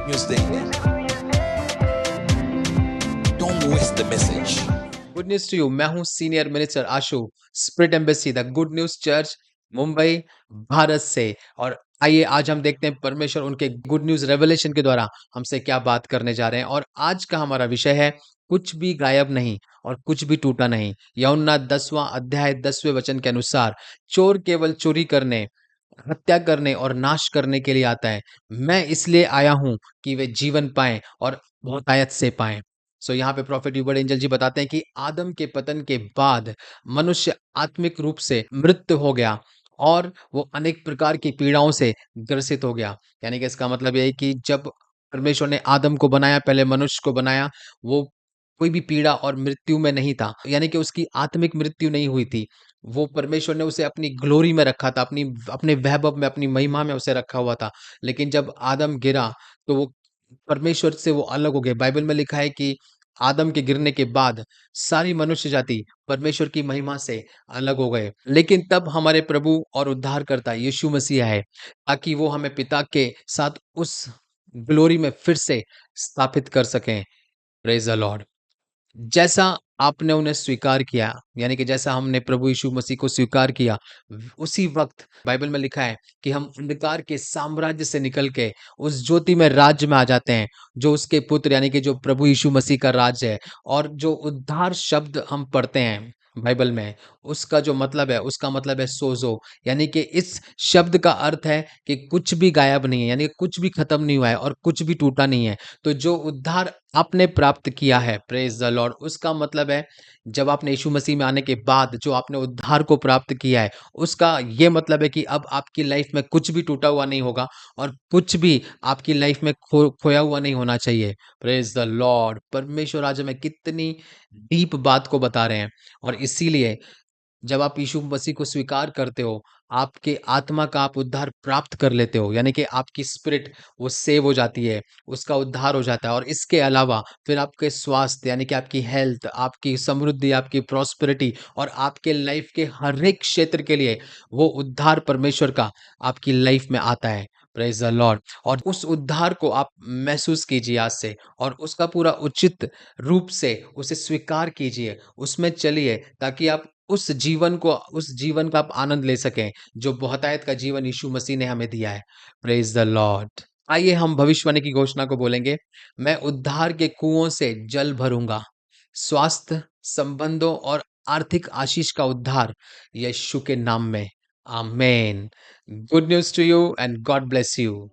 News देंगे, don't waste the message. Good news to you. मैं हूं senior minister Ashu, Spirit Embassy the Good News Church, Mumbai, Bharat से। और आइए आज हम देखते हैं परमेश्वर उनके गुड न्यूज रेवलेशन के द्वारा हमसे क्या बात करने जा रहे हैं। और आज का हमारा विषय है कुछ भी गायब नहीं और कुछ भी टूटा नहीं। यूहन्ना 10वां अध्याय 10वें वचन के अनुसार चोर केवल चोरी करने, हत्या करने और नाश करने के लिए आता है। मैं इसलिए आया हूं कि वे जीवन पाएं और बहुतायत से पाएं। सो यहाँ पे प्रॉफेट यूबर्ट एंजल जी बताते हैं कि आदम के पतन के बाद मनुष्य आत्मिक रूप से मृत हो गया और वो अनेक प्रकार की पीड़ाओं से ग्रसित हो गया। यानी कि इसका मतलब ये है कि जब परमेश्वर ने आदम को बनाया, पहले मनुष्य को बनाया, वो कोई भी पीड़ा और मृत्यु में नहीं था। यानी कि उसकी आत्मिक मृत्यु नहीं हुई थी। वो परमेश्वर ने उसे अपनी ग्लोरी में रखा था, अपनी अपने वैभव में, अपनी महिमा में उसे रखा हुआ था। लेकिन जब आदम गिरा तो वो परमेश्वर से वो अलग हो गए। बाइबल में लिखा है कि आदम के गिरने के बाद सारी मनुष्य जाति परमेश्वर की महिमा से अलग हो गए। लेकिन तब हमारे प्रभु और उद्धारकर्ता यीशु मसीह आए ताकि वो हमें पिता के साथ उस ग्लोरी में फिर से स्थापित कर सकें। Praise the Lord. जैसा आपने उन्हें स्वीकार किया, यानी कि जैसा हमने प्रभु यीशु मसीह को स्वीकार किया, उसी वक्त बाइबल में लिखा है कि हम अंधकार के साम्राज्य से निकल के उस ज्योति में राज्य में आ जाते हैं, जो उसके पुत्र यानी कि जो प्रभु यीशु मसीह का राज्य है। और जो उद्धार शब्द हम पढ़ते हैं बाइबल में, उसका जो मतलब है, उसका मतलब है सोजो। यानी कि इस शब्द का अर्थ है कि कुछ भी गायब नहीं है, यानी कि कुछ भी खत्म नहीं हुआ है और कुछ भी टूटा नहीं है। तो जो उद्धार आपने प्राप्त किया है, प्रेज द लॉर्ड, उसका मतलब है जब आपने यीशु मसीह में आने के बाद जो आपने उद्धार को प्राप्त किया है, उसका ये मतलब है कि अब आपकी लाइफ में कुछ भी टूटा हुआ नहीं होगा और कुछ भी आपकी लाइफ में खोया हुआ नहीं होना चाहिए। Praise the Lord. परमेश्वर आज हमें कितनी डीप बात को बता रहे हैं। और इसीलिए जब आप यीशु मसीह को स्वीकार करते हो, आपके आत्मा का आप उद्धार प्राप्त कर लेते हो, यानी कि आपकी स्पिरिट वो सेव हो जाती है, उसका उद्धार हो जाता है। और इसके अलावा फिर आपके स्वास्थ्य यानी कि आपकी हेल्थ, आपकी समृद्धि, आपकी प्रॉस्पेरिटी और आपके लाइफ के हर एक क्षेत्र के लिए वो उद्धार परमेश्वर का आपकी लाइफ में आता है। Praise the Lord. और उस उद्धार को आप महसूस कीजिए आज से और उसका पूरा उचित रूप से उसे स्वीकार कीजिए, उसमें चलिए ताकि आप उस जीवन का आप आनंद ले सकें जो बहुतायत का जीवन यीशु मसीह ने हमें दिया है। Praise the Lord. आइए हम भविष्यवाणी की घोषणा को बोलेंगे। मैं उद्धार के कुओं से जल भरूंगा। स्वास्थ्य, संबंधों और आर्थिक आशीष का उद्धार यीशु के नाम में। Amen. Good news to you and God bless you.